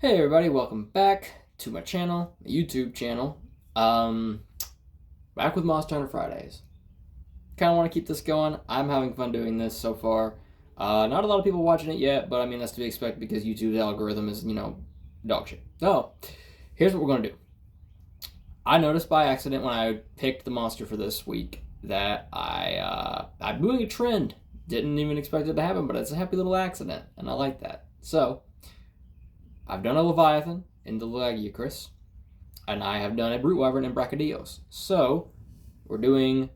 Hey everybody, welcome back to my channel, my YouTube channel. Back with Monster Hunter Fridays. Kind of want to keep this going. I'm having fun doing this so far. Not a lot of people watching it yet, but I mean that's to be expected because YouTube's algorithm is, dog shit. So, here's what we're gonna do. I noticed by accident when I picked the monster for this week that I'm doing a trend. Didn't even expect it to happen, but it's a happy little accident, and I like that. So, I've done a Leviathan in the Lagiacrus, and I have done a Brute Wyvern in Brachydios. So, we're doing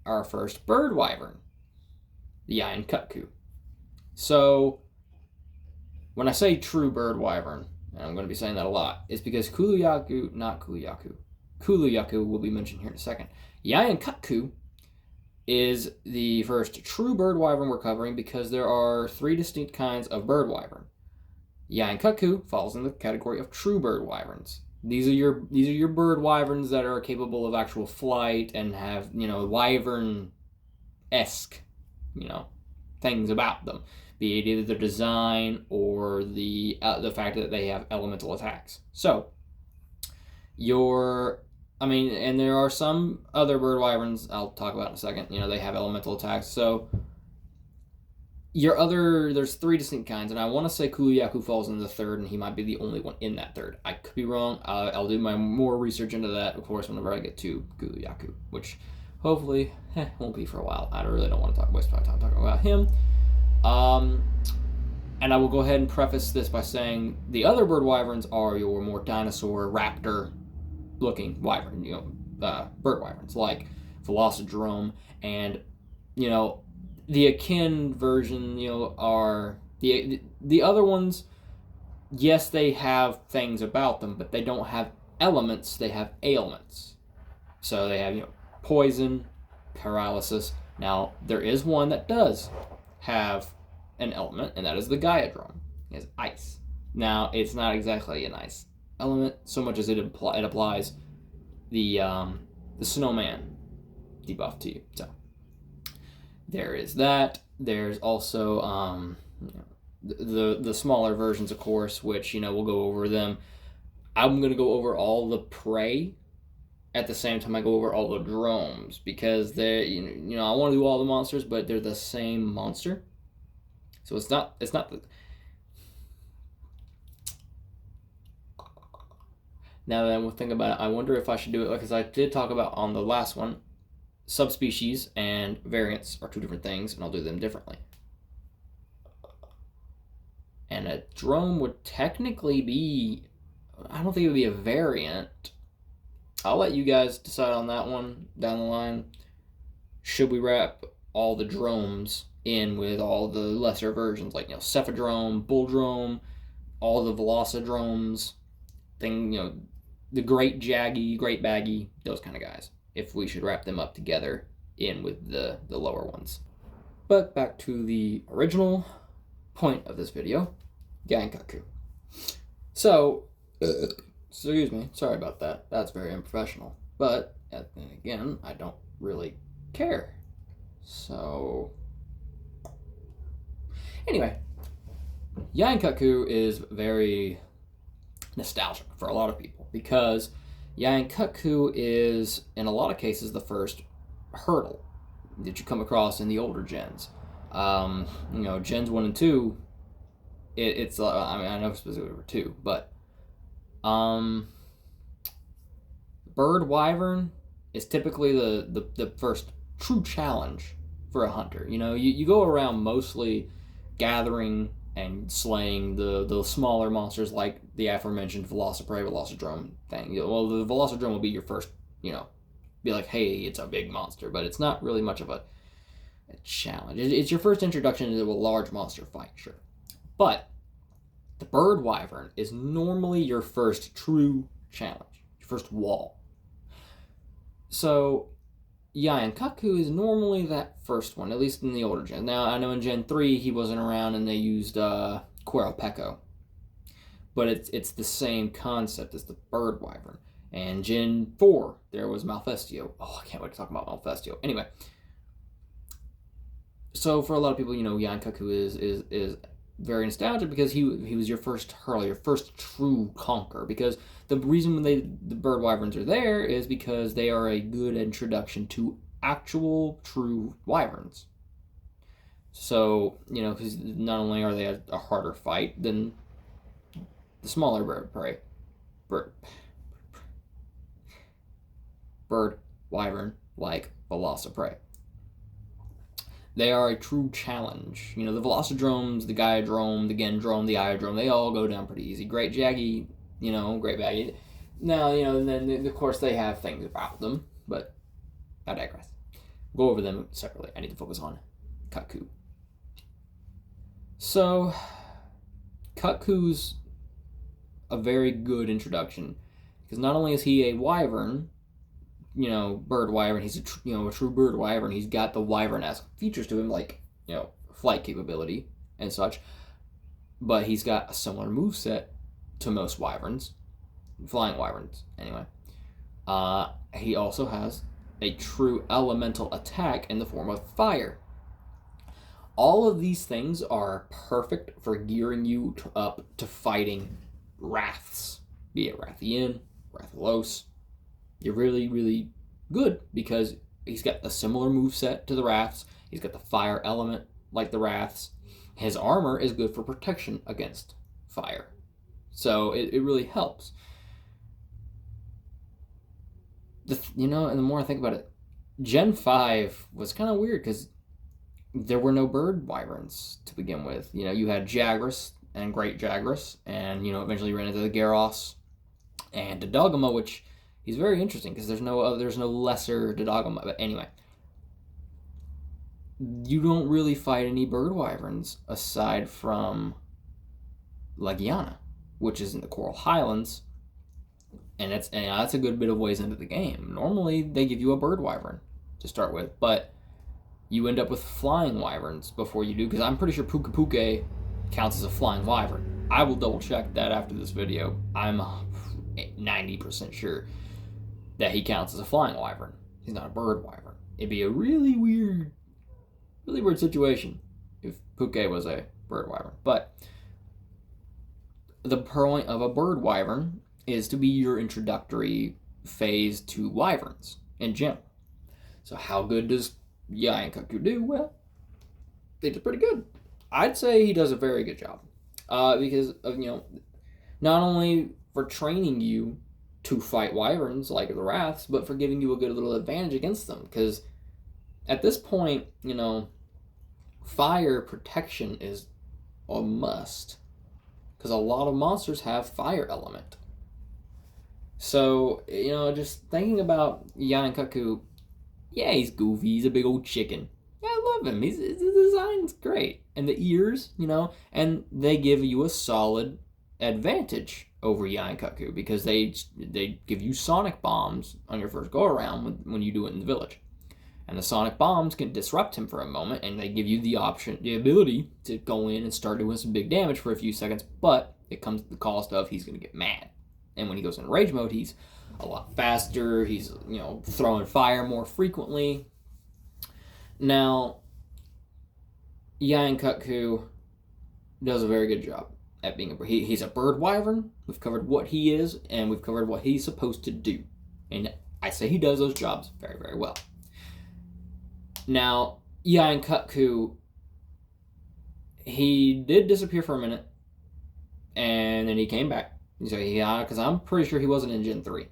our first Bird Wyvern, the Yian Kut-Ku. So, when I say true Bird Wyvern, and I'm going to be saying that a lot, it's because Kuluyaku will be mentioned here in a second. Yian Kut-Ku is the first true Bird Wyvern we're covering because there are three distinct kinds of Bird Wyvern. Yian Kut-Ku falls in the category of true bird wyverns. These are your bird wyverns that are capable of actual flight and have, wyvern-esque, things about them. Be it either the design or the fact that they have elemental attacks. So, and there are some other bird wyverns I'll talk about in a second. They have elemental attacks. So, there's three distinct kinds, and I want to say Kuluyaku falls in the third, and he might be the only one in that third. I could be wrong. I'll do my more research into that, of course, whenever I get to Kuluyaku, which hopefully won't be for a while. I really don't want to waste my time talking about him. And I will go ahead and preface this by saying the other bird wyverns are your more dinosaur, raptor-looking wyvern, bird wyverns, like Velocidrome and, the akin version, are the other ones. Yes, they have things about them, but they don't have elements. They have ailments. So they have, poison, paralysis. Now there is one that does have an element, and that is the Gaiadrome. It has ice. Now it's not exactly an ice element so much as it applies the snowman debuff to you. So. There is that. There's also the smaller versions, of course, which we'll go over them. I'm gonna go over all the prey at the same time I go over all the dromes because they I want to do all the monsters, but they're the same monster, so it's not the. Now that I'm thinking about it, I wonder if I should do it because I did talk about on the last one. Subspecies and variants are two different things, and I'll do them differently. And a drome would technically be, I don't think it would be a variant. I'll let you guys decide on that one down the line. Should we wrap all the dromes in with all the lesser versions, like Cephadrome, Bulldrome, all the Velocidromes, the Great Jaggy, Great Baggy, those kind of guys. If we should wrap them up together in with the lower ones. But back to the original point of this video, Yian Kut-Ku. So, excuse me, sorry about that. That's very unprofessional. But, then again, I don't really care. So, anyway, Yian Kut-Ku is very nostalgic for a lot of people because Yian Kut-Ku is, in a lot of cases, the first hurdle that you come across in the older gens. Gens 1 and 2, I know specifically for 2, but Bird Wyvern is typically the first true challenge for a hunter. You go around mostly gathering and slaying the smaller monsters like the aforementioned Velocidrome thing. Well, the Velocidrome will be your first, be like, hey, it's a big monster, but it's not really much of a challenge. It's your first introduction into a large monster fight, sure. But the Bird Wyvern is normally your first true challenge, your first wall. So Yian Kut-Ku is normally that first one, at least in the older gen. Now, I know in Gen 3 he wasn't around and they used Quirapeko. But it's the same concept as the Bird Wyvern. And Gen 4, there was Malfestio. Oh, I can't wait to talk about Malfestio. Anyway, so for a lot of people, Yian Kut-Ku is very nostalgic because he was your first hurler, your first true conquer. Because the reason the bird wyverns are there is because they are a good introduction to actual true wyverns. So, because not only are they a harder fight than the smaller bird wyvern like Velociprey. They are a true challenge. The Velocidromes, the Gaiadrome, the Gendrome, the Iodrome, they all go down pretty easy. Great Jaggy, Great Baggy. Now, then of course they have things about them, but I digress. Go over them separately. I need to focus on Kut-Ku. So, Kut-Ku's a very good introduction because not only is he a wyvern, bird wyvern, he's a true bird wyvern. He's got the wyvern-esque features to him, like flight capability and such, but he's got a similar moveset to most wyverns, flying wyverns anyway. He also has a true elemental attack in the form of fire. All of these things are perfect for gearing you up to fighting Wraths, be it Wrath Yian, Rathalos. You're really, really good because he's got a similar moveset to the Wraths. He's got the fire element like the Wraths. His armor is good for protection against fire. So it really helps. And the more I think about it, Gen 5 was kind of weird because there were no bird wyverns to begin with. You had Jagras and Great Jagras, and, eventually ran into the Gyarados and Dodogama, which he's very interesting because there's no lesser Dodogama. But anyway, you don't really fight any bird wyverns aside from Legiana, which is in the Coral Highlands, and that's a good bit of ways into the game. Normally, they give you a bird wyvern to start with, but you end up with flying wyverns before you do, because I'm pretty sure Puka counts as a flying wyvern. I will double check that after this video. I'm 90% sure that he counts as a flying wyvern. He's not a bird wyvern. It'd be a really weird situation if Puka was a bird wyvern. But the point of a bird wyvern is to be your introductory phase to wyverns in general. So how good does Yian Kut-Ku do? Well, they did pretty good. I'd say he does a very good job. Because of, not only for training you to fight wyverns like the Wraths, but for giving you a good little advantage against them. Because at this point, fire protection is a must. Because a lot of monsters have fire element. So, just thinking about Yian Kut-Ku, yeah, he's goofy. He's a big old chicken. Yeah, I love him. His design's great. And the ears, and they give you a solid advantage over Yian Kut-Ku because they give you sonic bombs on your first go-around when you do it in the village. And the sonic bombs can disrupt him for a moment, and they give you the ability to go in and start doing some big damage for a few seconds, but it comes at the cost of he's going to get mad. And when he goes into rage mode, he's a lot faster. He's, throwing fire more frequently. Now, Yian Kut-Ku does a very good job at being he's a bird wyvern. We've covered what he is, and we've covered what he's supposed to do. And I say he does those jobs very, very well. Now, Yian Kut-Ku, he did disappear for a minute, and then he came back. So because I'm pretty sure he wasn't in Gen 3.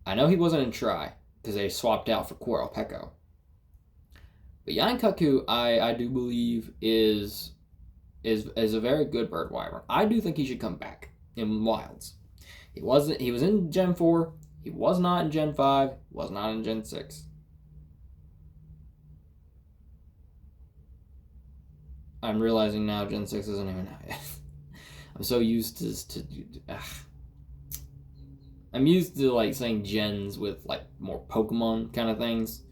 I know he wasn't in Tri, because they swapped out for Quirrell-Pecco. But Yian Kut-Ku, I do believe, is a very good bird wyvern. I do think he should come back in Wilds. He was in Gen 4, he was not in Gen 5, was not in Gen 6. I'm realizing now Gen 6 isn't even out yet. I'm so used to I'm used to like saying gens with like more Pokemon kind of things.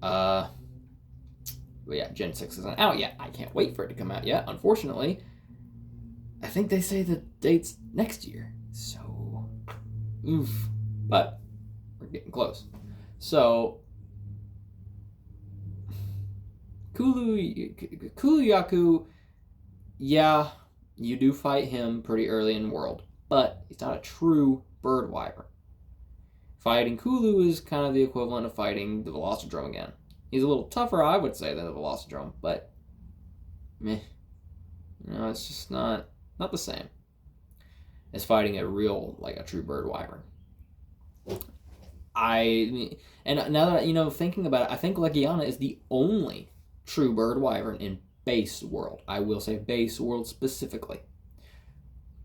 But yeah, Gen 6 isn't out yet. I can't wait for it to come out yet. Unfortunately, I think they say the date's next year. So, oof. But we're getting close. So, Kuluyaku yeah, you do fight him pretty early in the world, but he's not a true bird wyvern. Fighting Kulu is kind of the equivalent of fighting the Velocidrome again. He's a little tougher, I would say, than the Velocidrome, but meh. It's just not the same as fighting a real, like a true bird wyvern. And now that thinking about it, I think Legiana is the only true bird wyvern in base world. I will say base world specifically.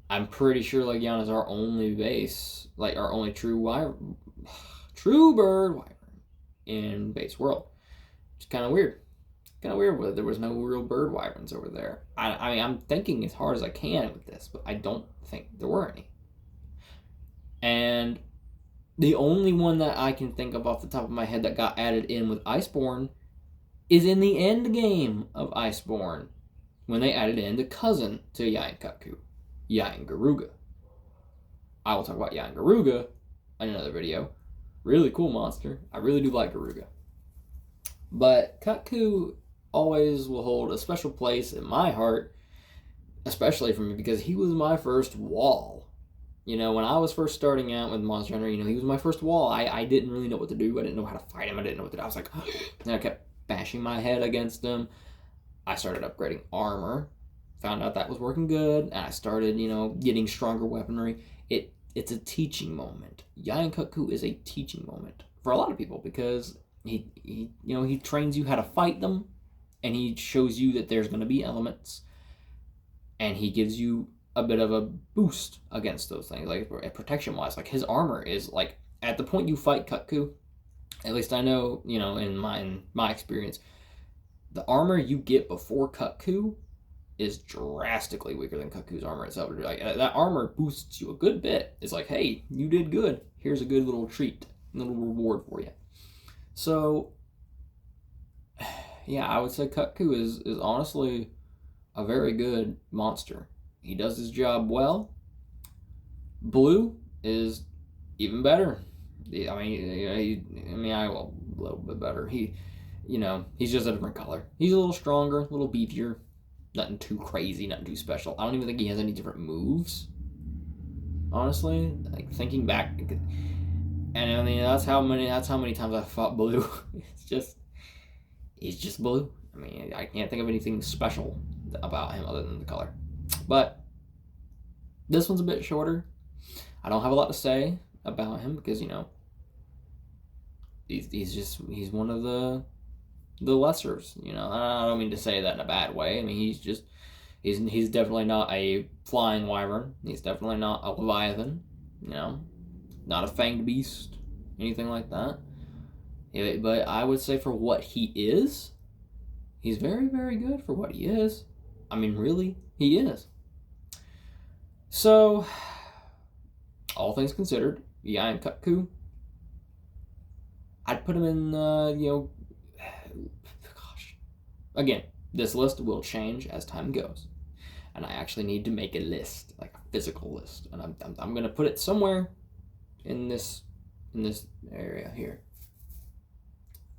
I'm pretty sure Legiana is our only base, like our only true bird wyvern in base world. It's kind of weird. Kind of weird. There was no real bird wyverns over there. I mean, I'm thinking as hard as I can with this, but I don't think there were any. And the only one that I can think of off the top of my head that got added in with Iceborne is in the end game of Iceborne when they added in the cousin to Yian Kut-Ku, Yian Garuga. I will talk about Yian Garuga in another video. Really cool monster. I really do like Garuga. But Kut-Ku always will hold a special place in my heart, especially for me because he was my first wall. When I was first starting out with Monster Hunter, he was my first wall. I didn't really know what to do. I didn't know how to fight him. I didn't know what to do. I was like, and I kept bashing my head against him. I started upgrading armor, found out that was working good, and I started, getting stronger weaponry. It's a teaching moment. Yian Kut-Ku is a teaching moment for a lot of people because he trains you how to fight them, and he shows you that there's going to be elements, and he gives you a bit of a boost against those things, like protection wise. Like his armor is like at the point you fight Kut-Ku, at least I know, in my experience, the armor you get before Kut-Ku is drastically weaker than Kut-Ku's armor itself. Like that armor boosts you a good bit. It's like, hey, you did good. Here's a good little treat, a little reward for you. So yeah, I would say Kut-Ku is honestly a very good monster. He does his job well. Blue is even better. I will a little bit better. He's just a different color. He's a little stronger, a little beefier. Nothing too crazy, nothing too special. I don't even think he has any different moves. Honestly, like thinking back, and I mean that's how many times I fought Blue. He's just Blue. I mean, I can't think of anything special about him other than the color. But this one's a bit shorter. I don't have a lot to say about him because he's one of the lessers. I don't mean to say that in a bad way. I mean he's definitely not a flying wyvern. He's definitely not a leviathan. Not a fanged beast, anything like that. Yeah, but I would say for what he is, he's very, very good for what he is. I mean, really, he is. So, all things considered, Yian Kut-Ku, I'd put him in, again, this list will change as time goes. And I actually need to make a list, like a physical list. And I'm going to put it somewhere in this area here.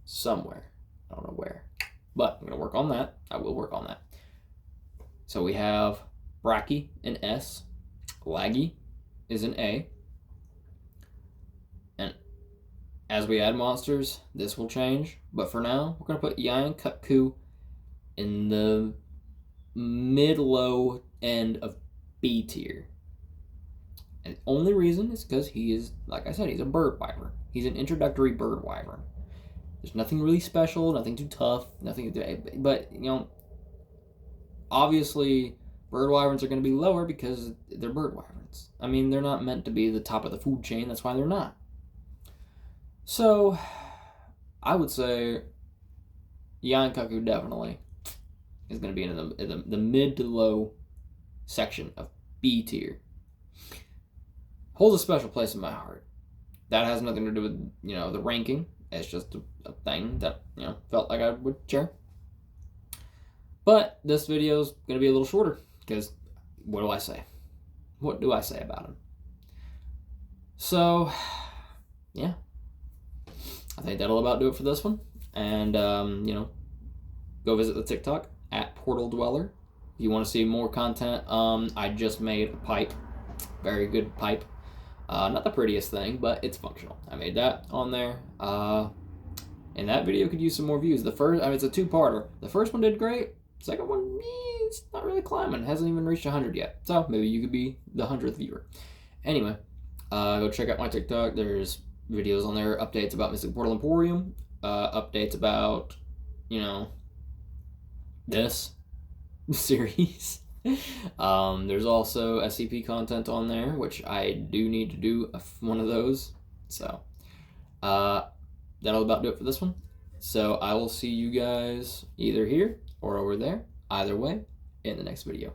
Somewhere. I don't know where. But I'm going to work on that. I will work on that. So we have Bracky in S. Laggy is an A. And as we add monsters, this will change. But for now, we're going to put Yian Kut-Ku in the mid-low end of B tier. And the only reason is because he is, like I said, he's a bird wyvern. He's an introductory bird wyvern. There's nothing really special, nothing too tough, nothing to do. But, obviously, bird wyverns are going to be lower because they're bird wyverns. I mean, they're not meant to be the top of the food chain. That's why they're not. So, I would say Yian Kut-Ku definitely is going to be in the mid to low section of B tier. Holds a special place in my heart. That has nothing to do with, the ranking. It's just a thing that, felt like I would share. But this video is going to be a little shorter because what do I say? What do I say about him? So, yeah. I think that'll about do it for this one. And, go visit the TikTok at Portal Dweller. If you want to see more content, I just made a pipe. Very good pipe. Not the prettiest thing, but it's functional. I made that on there. And that video could use some more views. The first, I mean, it's a two-parter. The first one did great. Second one, it's not really climbing. Hasn't even reached 100 yet. So maybe you could be the 100th viewer. Anyway, go check out my TikTok. There's videos on there, updates about Mystic Portal Emporium, updates about, you know, this series. There's also SCP content on there, which I do need to do one of those. So, that'll about do it for this one. So I will see you guys either here or over there. Either way, in the next video.